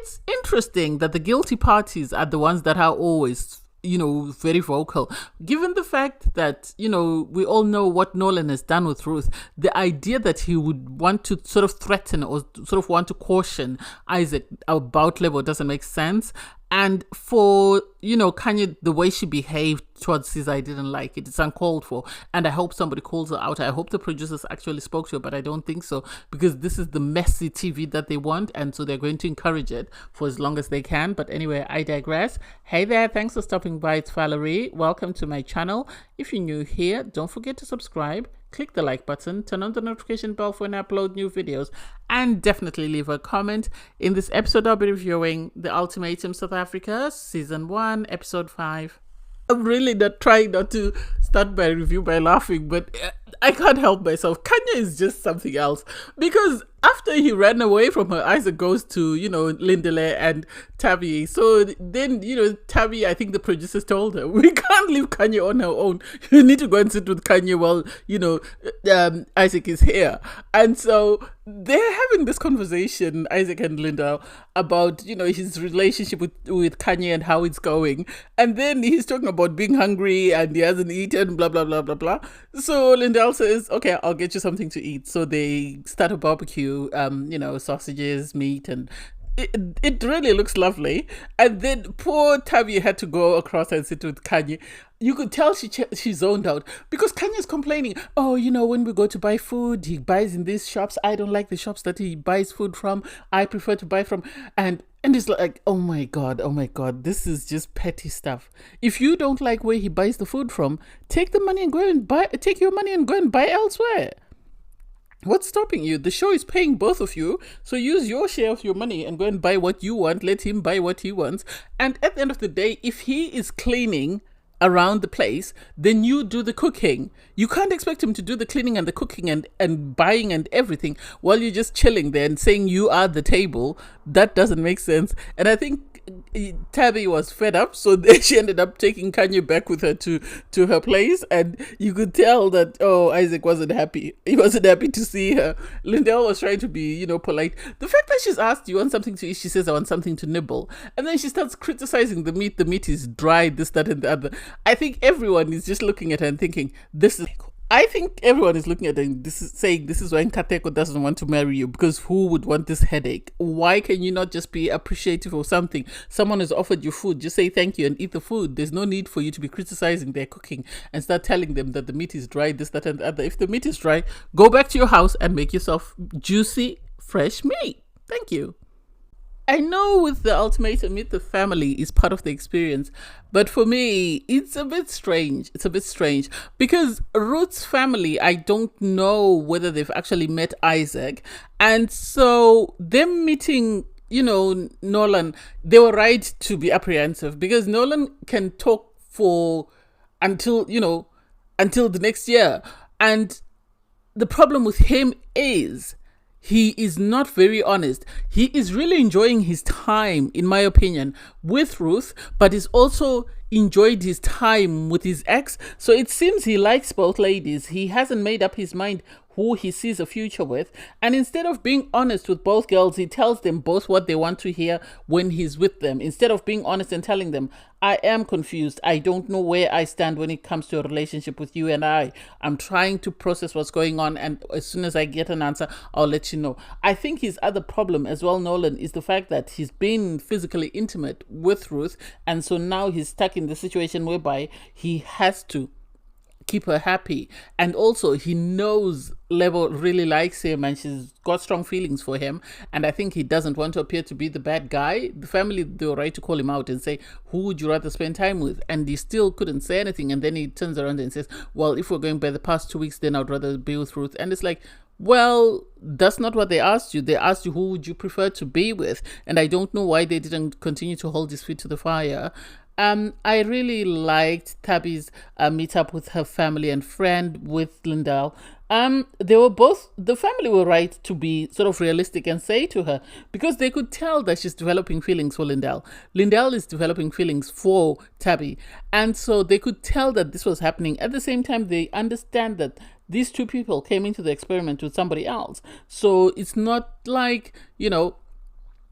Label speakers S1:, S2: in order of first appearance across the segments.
S1: it's interesting that the guilty parties are the ones that are always, very vocal. Given the fact that, we all know what Nolan has done with Ruth, the idea that he would want to sort of threaten or sort of want to caution Isaac about Levo doesn't make sense. And for, Kanye, the way she behaved towards his, I didn't like it. It's uncalled for. And I hope somebody calls her out. I hope the producers actually spoke to her, but I don't think so, because this is the messy TV that they want. And so they're going to encourage it for as long as they can. But anyway, I digress. Hey there. Thanks for stopping by. It's Valerie. Welcome to my channel. If you're new here, don't forget to subscribe. Click the like button, turn on the notification bell for when I upload new videos, and definitely leave a comment. In this episode, I'll be reviewing The Ultimatum South Africa, Season 1, Episode 5. I'm really not trying not to start my review by laughing, but I can't help myself. Kanye is just something else, because after he ran away from her, Isaac goes to, Lindele and Tabby. So then, Tabby, I think the producers told her, we can't leave Kanye on her own. You need to go and sit with Kanye while, Isaac is here. And so they're having this conversation, Isaac and Linda, about, his relationship with Kanye and how it's going. And then he's talking about being hungry and he hasn't eaten, blah, blah, blah, blah, blah. So Lindell says, okay, I'll get you something to eat. So they start a barbecue, sausages, meat, and it really looks lovely. And then poor Tabby had to go across and sit with Kanye. You could tell she zoned out, because Kanye's complaining, when we go to buy food, he buys in these shops. I don't like the shops that he buys food from. I prefer to buy from. And it's like, oh my God, this is just petty stuff. If you don't like where he buys the food from, take your money and go and buy elsewhere. What's stopping you? The show is paying both of you, so use your share of your money and go and buy what you want. Let him buy what he wants. And at the end of the day, if he is cleaning around the place, then you do the cooking. You can't expect him to do the cleaning and the cooking and buying and everything while you're just chilling there and saying you are the table. That doesn't make sense. And I think Tabby was fed up, so then she ended up taking Kanye back with her to her place, and you could tell that Isaac wasn't happy. He wasn't happy to see her. Lindell was trying to be polite. The fact that she's asked, you want something to eat, she says I want something to nibble, and then she starts criticizing the meat is dry, this, that, and the other. I think everyone is just looking at her and thinking, this is why Nkateko doesn't want to marry you, because who would want this headache? Why can you not just be appreciative of something? Someone has offered you food, just say thank you and eat the food. There's no need for you to be criticizing their cooking and start telling them that the meat is dry, this, that, and the other. If the meat is dry, go back to your house and make yourself juicy, fresh meat. Thank you. I know with The Ultimatum, meet the family is part of the experience, but for me, it's a bit strange. Because Ruth's family, I don't know whether they've actually met Isaac. And so them meeting, Nolan, they were right to be apprehensive, because Nolan can talk for until the next year. And the problem with him is, he is not very honest. He is really enjoying his time, in my opinion, with Ruth, but he's also enjoyed his time with his ex. So it seems he likes both ladies. He hasn't made up his mind who he sees a future with. And instead of being honest with both girls, he tells them both what they want to hear when he's with them. Instead of being honest and telling them, I am confused. I don't know where I stand when it comes to a relationship with you and I. I'm trying to process what's going on, and as soon as I get an answer, I'll let you know. I think his other problem as well, Nolan, is the fact that he's been physically intimate with Ruth, and so now he's stuck in the situation whereby he has to keep her happy. And also he knows Levo really likes him and she's got strong feelings for him, and I think he doesn't want to appear to be the bad guy. The family, they were right to call him out and say, who would you rather spend time with? And he still couldn't say anything, and then he turns around and says, well, if we're going by the past 2 weeks, then I'd rather be with Ruth. And it's like, well, that's not what they asked you. They asked you who would you prefer to be with, and I don't know why they didn't continue to hold his feet to the fire. I really liked Tabby's meetup with her family and friend with Lindell. They were both, the family were right to be sort of realistic and say to her, because they could tell that she's developing feelings for Lindell. Lindell is developing feelings for Tabby. And so they could tell that this was happening. At the same time, they understand that these two people came into the experiment with somebody else. So it's not like,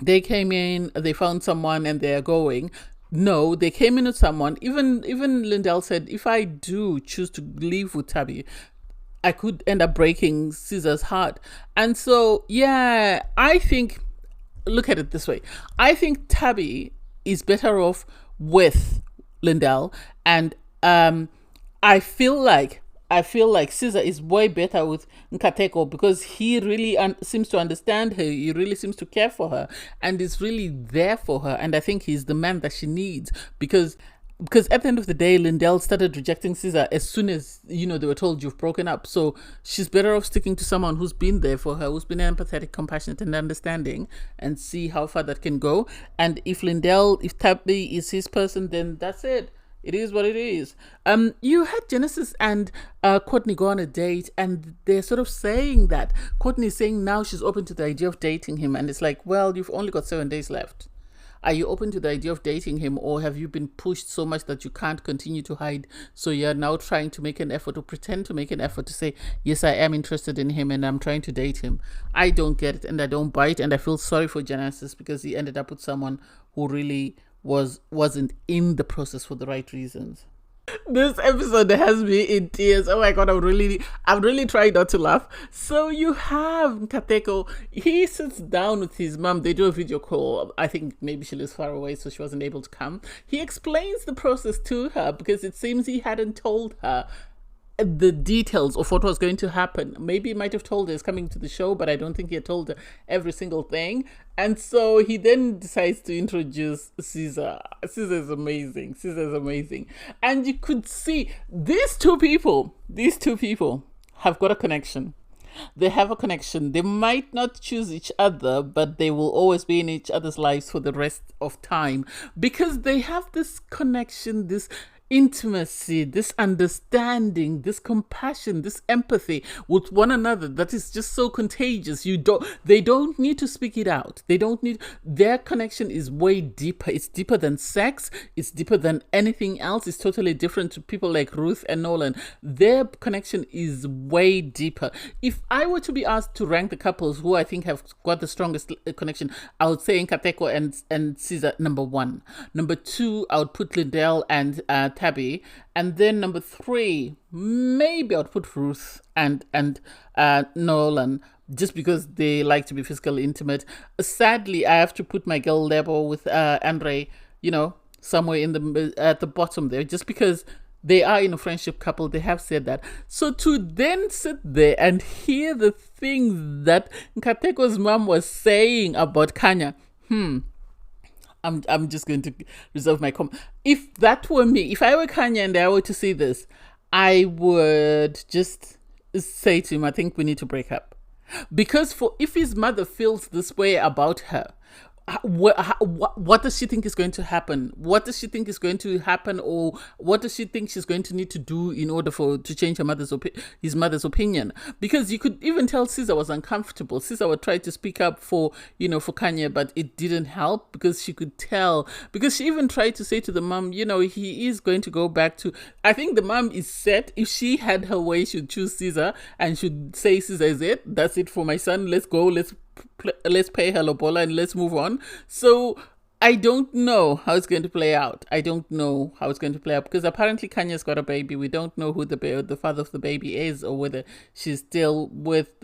S1: They came in, they found someone, and they're going. No, they came in with someone. Even Lindell said, if I do choose to leave with Tabby, I could end up breaking Caesar's heart. And so, yeah, I think, look at it this way. I think Tabby is better off with Lindell, and I feel like Caesar is way better with Nkateko because he really seems to understand her. He really seems to care for her and is really there for her. And I think he's the man that she needs because at the end of the day, Lindell started rejecting Caesar as soon as, they were told you've broken up. So she's better off sticking to someone who's been there for her, who's been empathetic, compassionate, and understanding, and see how far that can go. And if Tabby is his person, then that's it. It is what it is. You had Genesis and Courtney go on a date, and they're sort of saying that Courtney's saying now she's open to the idea of dating him, and it's like, well, you've only got 7 days left. Are you open to the idea of dating him, or have you been pushed so much that you can't continue to hide? So you're now trying to make an effort, or pretend to make an effort to say, yes, I am interested in him and I'm trying to date him. I don't get it, and I don't buy it, and I feel sorry for Genesis because he ended up with someone who really wasn't in the process for the right reasons. This episode has me in tears. Oh my god, I'm really trying not to laugh. So you have Nkateko. He sits down with his mom. They do a video call. I think maybe she lives far away, so she wasn't able to come. He explains the process to her because it seems he hadn't told her the details of what was going to happen. Maybe he might have told her he's coming to the show, but I don't think he had told her every single thing. And so he then decides to introduce Caesar. Caesar is amazing. And you could see these two people have got a connection. They have a connection. They might not choose each other, but they will always be in each other's lives for the rest of time because they have this connection, this intimacy, this understanding, this compassion, this empathy with one another that is just so contagious. They don't need to speak it out. Their connection is way deeper. It's deeper than sex. It's deeper than anything else. It's totally different to people like Ruth and Nolan. Their connection is way deeper. If I were to be asked to rank the couples who I think have got the strongest connection, I would say Nkateko and Caesar number 1. Number 2, I would put Lindell and Tabby, and then number 3, maybe I'd put Ruth and Nolan, just because they like to be physically intimate. Sadly, I have to put my girl Lebo with Andre, somewhere at the bottom there, just because they are in a friendship couple. They have said that. So to then sit there and hear the things that Nkateko's mom was saying about Kanya, I'm just going to reserve my comment. If that were me, if I were Kanye and I were to see this, I would just say to him, I think we need to break up. Because if his mother feels this way about her, what does she think is going to happen? What does she think is going to happen, or what does she think she's going to need to do in order to change his mother's opinion? Because you could even tell Caesar was uncomfortable. Caesar would try to speak up for Kanye, but it didn't help because she could tell. Because she even tried to say to the mom, he is going to go back to. I think the mom is set. If she had her way, she'd choose Caesar and should say, Caesar is it. That's it for my son. Let's go. Let's pay her lobola and let's move on. So I don't know how it's going to play out. Because apparently Kanya's got a baby. We don't know who the father of the baby is, or whether she's still with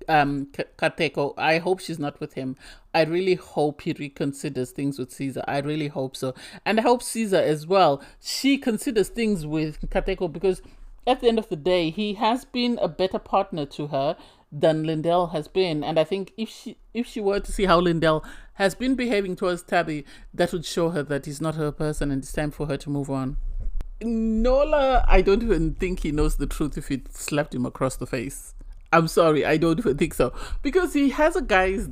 S1: Kateko. I hope she's not with him. I really hope he reconsiders things with Caesar. I really hope so. And I hope Caesar as well, she considers things with Kateko, because at the end of the day, he has been a better partner to her than Lindell has been. And I think if she were to see how Lindell has been behaving towards Tabby, that would show her that he's not her person and it's time for her to move on. Nola, I don't even think he knows the truth if he slapped him across the face. I'm sorry, I don't even think so. Because he has a guy's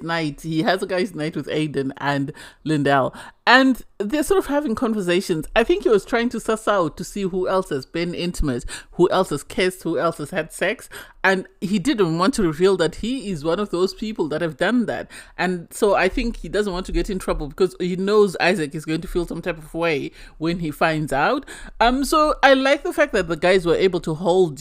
S1: night. He has a guy's night with Aiden and Lindell. And they're sort of having conversations. I think he was trying to suss out to see who else has been intimate, who else has kissed, who else has had sex. And he didn't want to reveal that he is one of those people that have done that. And so I think he doesn't want to get in trouble because he knows Isaac is going to feel some type of way when he finds out. So I like the fact that the guys were able to hold,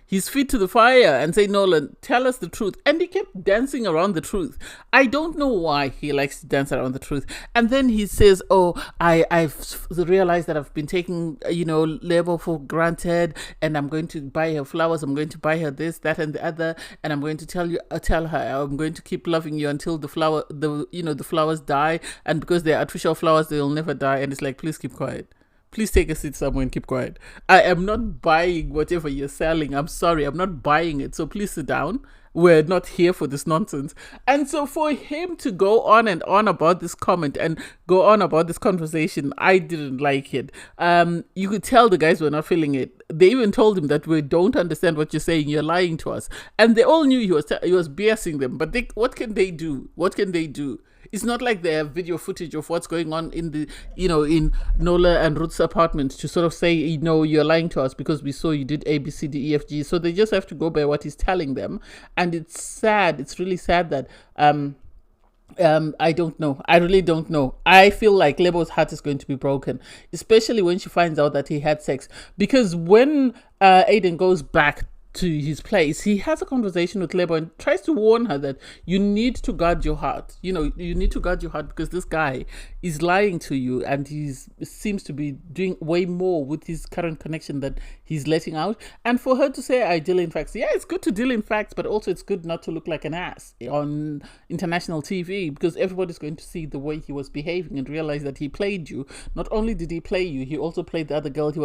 S1: his feet to the fire and say, Nolan, tell us the truth. And he kept dancing around the truth. I don't know why he likes to dance around the truth. And then he says, oh, I've realized that I've been taking, labor for granted, and I'm going to buy her flowers. I'm going to buy her this, that, and the other. And I'm going to tell her, I'm going to keep loving you until the flowers die. And because they're artificial flowers, they'll never die. And it's like, please keep quiet. Please take a seat somewhere and keep quiet. I am not buying whatever you're selling. I'm sorry, I'm not buying it. So please sit down. We're not here for this nonsense. And so for him to go on and on about this comment and go on about this conversation, I didn't like it. You could tell the guys were not feeling it. They even told him that we don't understand what you're saying. You're lying to us. And they all knew he was BSing them. But what can they do? What can they do? It's not like they have video footage of what's going on in the, in Nola and Ruth's apartment to sort of say, you're lying to us because we saw you did A, B, C, D, E, F, G. So they just have to go by what he's telling them. And it's sad. It's really sad that, I don't know. I really don't know. I feel like Lebo's heart is going to be broken, especially when she finds out that he had sex. Because when Aiden goes back to his place, he has a conversation with Lebo and tries to warn her that you need to guard your heart. You need to guard your heart because this guy is lying to you, and he seems to be doing way more with his current connection that he's letting out. And for her to say, I deal in facts. Yeah, it's good to deal in facts, but also it's good not to look like an ass on international TV, because everybody's going to see the way he was behaving and realize that he played you. Not only did he play you, he also played the other girl he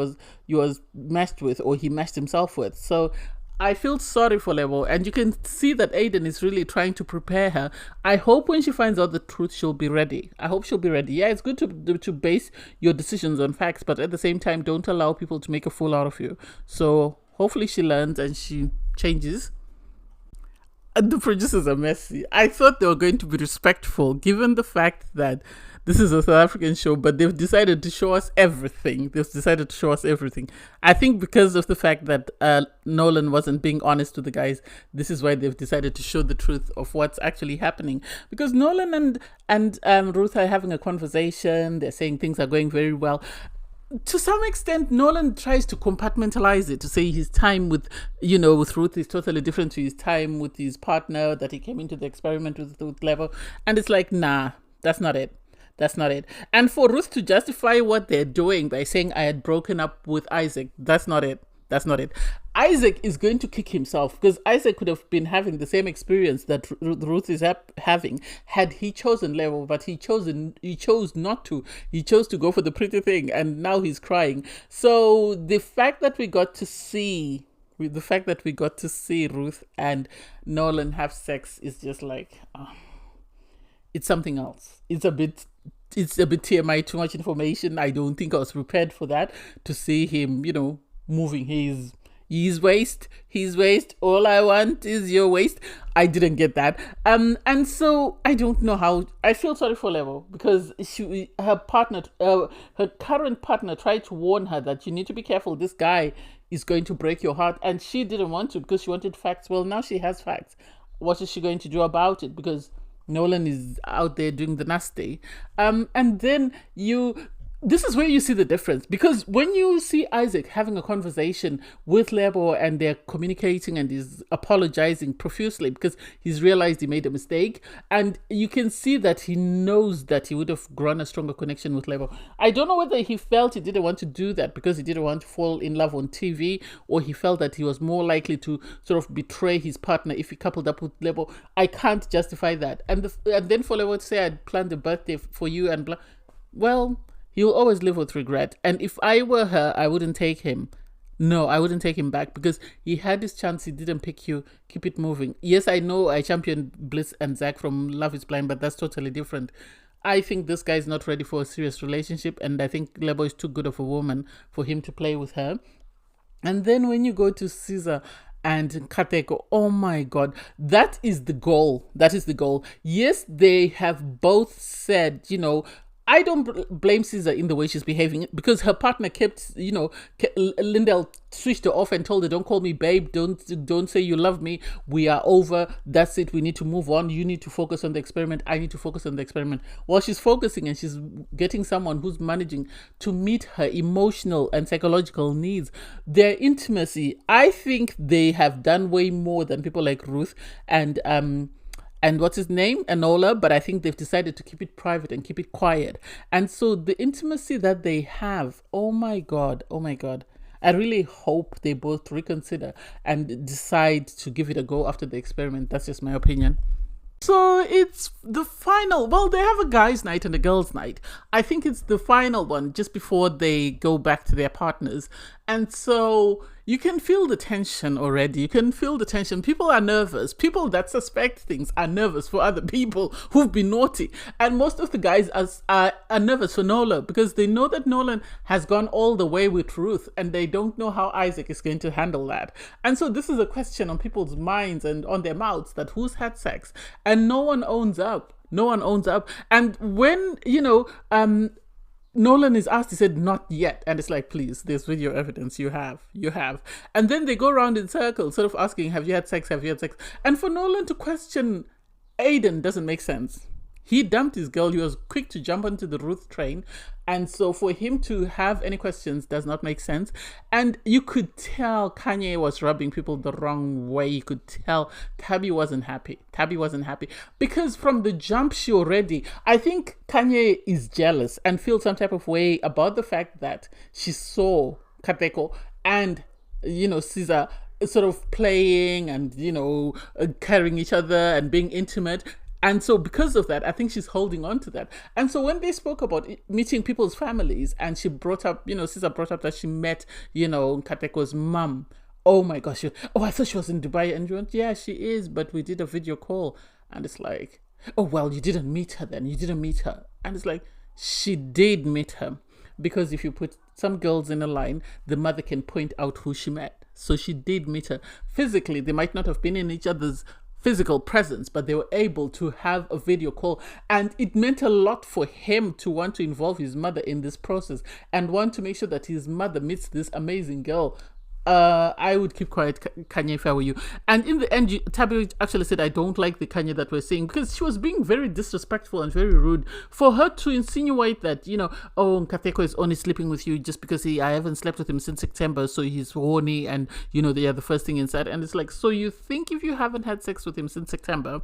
S1: was matched with, or he matched himself with. So I feel sorry for Lebo, and you can see that Aiden is really trying to prepare her. I hope when she finds out the truth, she'll be ready. I hope she'll be ready. Yeah, it's good to base your decisions on facts, but at the same time, don't allow people to make a fool out of you. So hopefully she learns and she changes. And the producers are messy. I thought they were going to be respectful, given the fact that this is a South African show, but they've decided to show us everything. I think because of the fact that Nolan wasn't being honest to the guys, this is why they've decided to show the truth of what's actually happening. Because Nolan and Ruth are having a conversation. They're saying things are going very well. To some extent, Nolan tries to compartmentalize it, to say his time with Ruth is totally different to his time with his partner, that he came into the experiment with Lebo. And it's like, nah, that's not it. That's not it. And for Ruth to justify what they're doing by saying I had broken up with Isaac, that's not it. Isaac is going to kick himself, because Isaac could have been having the same experience that Ruth is having had he chosen Lebo, but he chose not to. He chose to go for the pretty thing, and now he's crying. So the fact that we got to see Ruth and Nolan have sex is just like, it's something else. It's a bit TMI, too much information. I don't think I was prepared for that, to see him, moving his waist. All I want is your waist. I didn't get that. And so I don't know how. I feel sorry for Lebo, because her current partner tried to warn her that you need to be careful. This guy is going to break your heart, and she didn't want to because she wanted facts. Well, now she has facts. What is she going to do about it? Because Nolan is out there doing the nasty. And then this is where you see the difference, because when you see Isaac having a conversation with Lebo and they're communicating and he's apologizing profusely because he's realized he made a mistake, and you can see that he knows that he would have grown a stronger connection with Lebo. I don't know whether he felt he didn't want to do that because he didn't want to fall in love on TV, or he felt that he was more likely to sort of betray his partner if he coupled up with Lebo. I can't justify that. And then for Lebo to say, I'd planned a birthday for you and blah, well, he'll always live with regret. And if I were her, I wouldn't take him. No, I wouldn't take him back, because he had his chance. He didn't pick you. Keep it moving. Yes, I know I championed Bliss and Zach from Love is Blind, but that's totally different. I think this guy's not ready for a serious relationship, and I think Lebo is too good of a woman for him to play with her. And then when you go to Caesar and Kateko, oh my God, that is the goal. Yes, they have both said, I don't blame Caesar in the way she's behaving because her partner kept, Lindell switched her off and told her, "Don't call me babe. Don't say you love me. We are over. That's it. We need to move on. You need to focus on the experiment. I need to focus on the experiment." While she's focusing and she's getting someone who's managing to meet her emotional and psychological needs, their intimacy, I think they have done way more than people like Ruth and what's his name, Enola, but I think they've decided to keep it private and keep it quiet. And so the intimacy that they have, oh my God, I really hope they both reconsider and decide to give it a go after the experiment. That's just my opinion. So it's the final, well, they have a guys' night and a girls' night. I think it's the final one just before they go back to their partners. And so you can feel the tension already. You can feel the tension. People are nervous. People that suspect things are nervous for other people who've been naughty. And most of the guys are nervous for Nolan because they know that Nolan has gone all the way with Ruth and they don't know how Isaac is going to handle that. And so this is a question on people's minds and on their mouths that who's had sex? And no one owns up. No one owns up. And when, Nolan is asked, he said, "Not yet." And it's like, please, there's video evidence. You have. And then they go around in circles, sort of asking, have you had sex? Have you had sex? And for Nolan to question Aiden doesn't make sense. He dumped his girl. He was quick to jump onto the Ruth train. And so for him to have any questions does not make sense. And you could tell Kanye was rubbing people the wrong way. You could tell Tabby wasn't happy. Because from the jump, I think Kanye is jealous and feels some type of way about the fact that she saw Kateko and, Caesar sort of playing and, carrying each other and being intimate. And so because of that, I think she's holding on to that. And so when they spoke about meeting people's families and she brought up, Caesar brought up that she met, Kateko's mom. Oh my gosh. I thought she was in Dubai. And you went, yeah, she is. But we did a video call. And it's like, oh, well, you didn't meet her then. You didn't meet her. And it's like, she did meet her. Because if you put some girls in a line, the mother can point out who she met. So she did meet her. Physically, they might not have been in each other's physical presence, but they were able to have a video call, and it meant a lot for him to want to involve his mother in this process and want to make sure that his mother meets this amazing girl. I would keep quiet, Kanye, if I were you. And in the end, Tabby actually said, I don't like the Kanye that we're seeing, because she was being very disrespectful and very rude. For her to insinuate that, Kateko is only sleeping with you just because I haven't slept with him since September, so he's horny and, they are the first thing inside. And it's like, so you think if you haven't had sex with him since September,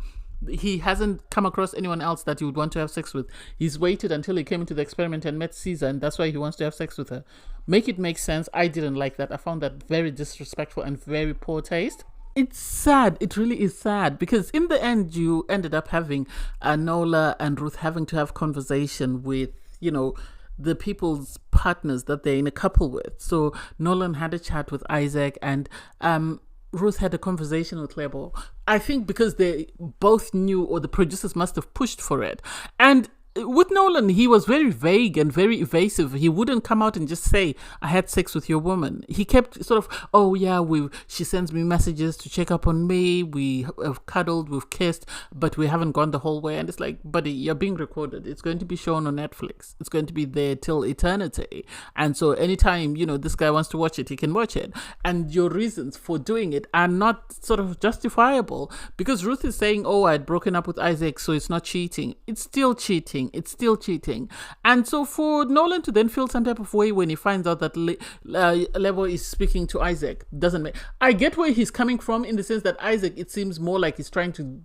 S1: he hasn't come across anyone else that you would want to have sex with? He's waited until he came into the experiment and met Caesar, and that's why he wants to have sex with her. Make it make sense. I didn't like that. I found that very disrespectful and very poor taste. It's sad. It really is sad, because in the end, you ended up having Nola and Ruth having to have conversation with, the people's partners that they're in a couple with. So Nolan had a chat with Isaac, and Ruth had a conversation with Lebo. I think because they both knew, or the producers must have pushed for it. And with Nolan, he was very vague and very evasive. He wouldn't come out and just say, I had sex with your woman. He kept sort of, oh yeah, she sends me messages to check up on me. We have cuddled, we've kissed, but we haven't gone the whole way. And it's like, buddy, you're being recorded. It's going to be shown on Netflix. It's going to be there till eternity. And so anytime, this guy wants to watch it, he can watch it. And your reasons for doing it are not sort of justifiable, because Ruth is saying, oh, I'd broken up with Isaac, so it's not cheating. It's still cheating. And so for Nolan to then feel some type of way when he finds out that Lebo is speaking to Isaac doesn't make... I get where he's coming from, in the sense that Isaac, it seems more like he's trying to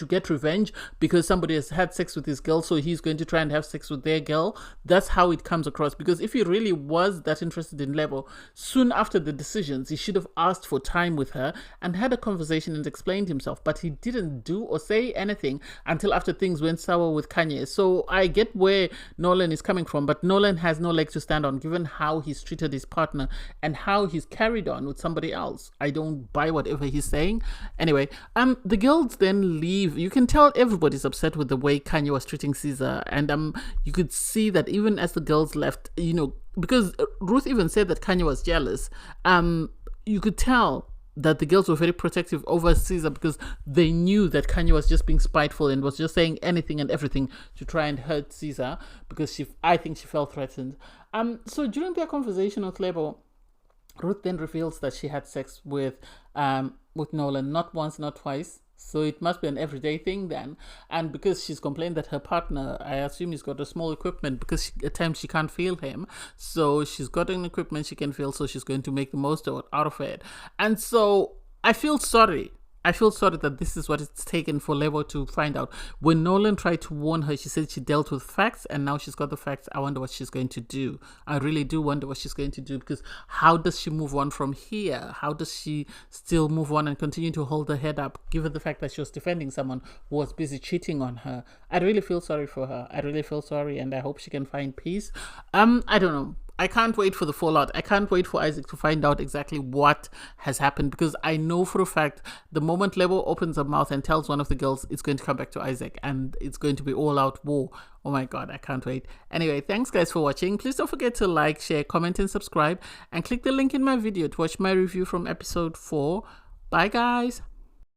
S1: get revenge because somebody has had sex with his girl, so he's going to try and have sex with their girl. That's how it comes across, because if he really was that interested in Lebo, soon after the decisions, he should have asked for time with her and had a conversation and explained himself, but he didn't do or say anything until after things went sour with Kanye. So I get where Nolan is coming from, but Nolan has no leg to stand on, given how he's treated his partner and how he's carried on with somebody else. I don't buy whatever he's saying. Anyway, the girls then leave. You can tell everybody's upset with the way Kanye was treating Caesar, and you could see that even as the girls left, because Ruth even said that Kanye was jealous. You could tell that the girls were very protective over Caesar because they knew that Kanye was just being spiteful and was just saying anything and everything to try and hurt Caesar because I think she felt threatened. So during their conversation with Lebo, Ruth then reveals that she had sex with Nolan, not once, not twice. So it must be an everyday thing then. And because she's complained that her partner, I assume he's got a small equipment because at times she can't feel him. So she's got an equipment she can feel, so she's going to make the most out of it. And so I feel sorry. I feel sorry that this is what it's taken for Lebo to find out. When Nolan tried to warn her, she said she dealt with facts and now she's got the facts. I wonder what she's going to do. I really do wonder what she's going to do, because how does she move on from here? How does she still move on and continue to hold her head up, given the fact that she was defending someone who was busy cheating on her? I really feel sorry for her. I really feel sorry, and I hope she can find peace. I don't know. I can't wait for the fallout. I can't wait for Isaac to find out exactly what has happened, because I know for a fact the moment Lebo opens her mouth and tells one of the girls, it's going to come back to Isaac and it's going to be all out war. Oh my God, I can't wait. Anyway, thanks guys for watching. Please don't forget to like, share, comment and subscribe, and click the link in my video to watch my review from episode 4. Bye guys.